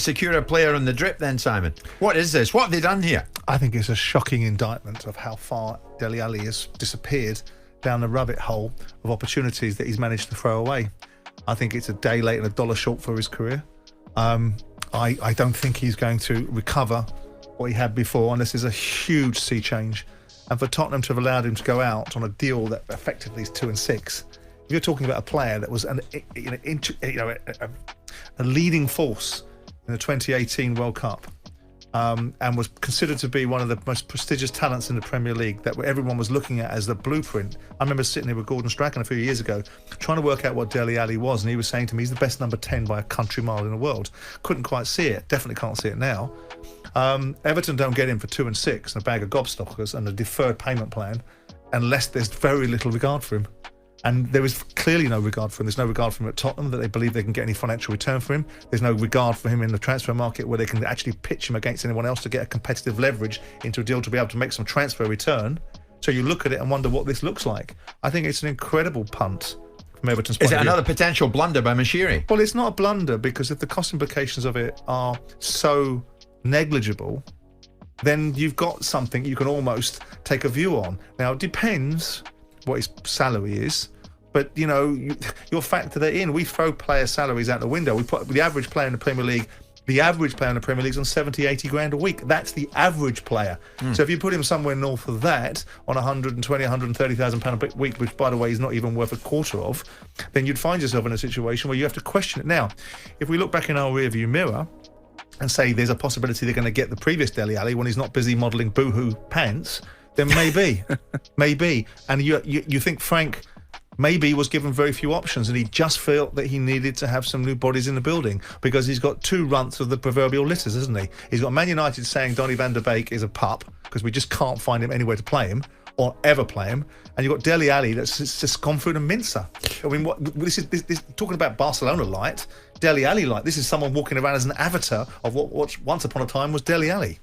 secure a player on the drip then, Simon? What is this? What have they done here? I think it's a shocking indictment of how far Dele Alli has disappeared down the rabbit hole of opportunities that he's managed to throw away. I think it's a day late and a dollar short for his career. I don't think he's going to recover what he had before, and this is a huge sea change. And for Tottenham to have allowed him to go out on a deal that effectively is 2 and 6, if you're talking about a player that was a leading force in the 2018 World Cup, and was considered to be one of the most prestigious talents in the Premier League that everyone was looking at as the blueprint. I remember sitting here with Gordon Strachan a few years ago trying to work out what Dele Alli was, and he was saying to me he's the best number 10 by a country mile in the world. Couldn't quite see it, definitely can't see it now. Everton don't get him for 2 and 6 and a bag of gobstockers and a deferred payment plan unless there's very little regard for him. And there is clearly no regard for him. There's no regard for him at Tottenham, that they believe they can get any financial return for him. There's no regard for him in the transfer market where they can actually pitch him against anyone else to get a competitive leverage into a deal to be able to make some transfer return. So you look at it and wonder what this looks like. I think it's an incredible punt from Everton's point of view. Is it another potential blunder by Mashiri? Well, it's not a blunder, because if the cost implications of it are so negligible, then you've got something you can almost take a view on. Now, it depends what his salary is, but you'll factor that in. We throw player salaries out the window. We put the average player in the Premier League. The average player in the Premier League is on 70, 80 grand a week. That's the average player. So if you put him somewhere north of that on 120, 130,000 pound a week, which by the way is not even worth a quarter of, then you'd find yourself in a situation where you have to question it. Now, if we look back in our rearview mirror and say there's a possibility they're going to get the previous Dele Alli when he's not busy modelling boohoo pants, then maybe, maybe. And you think Frank maybe was given very few options, and he just felt that he needed to have some new bodies in the building because he's got 2 runts of the proverbial litters, hasn't he? He's got Man United saying Donny van der Beek is a pup because we just can't find him anywhere to play him or ever play him, and you've got Dele Alli that's just gone through the mincer. I mean, this talking about Barcelona light, Dele Alli light. This is someone walking around as an avatar of what once upon a time was Dele Alli.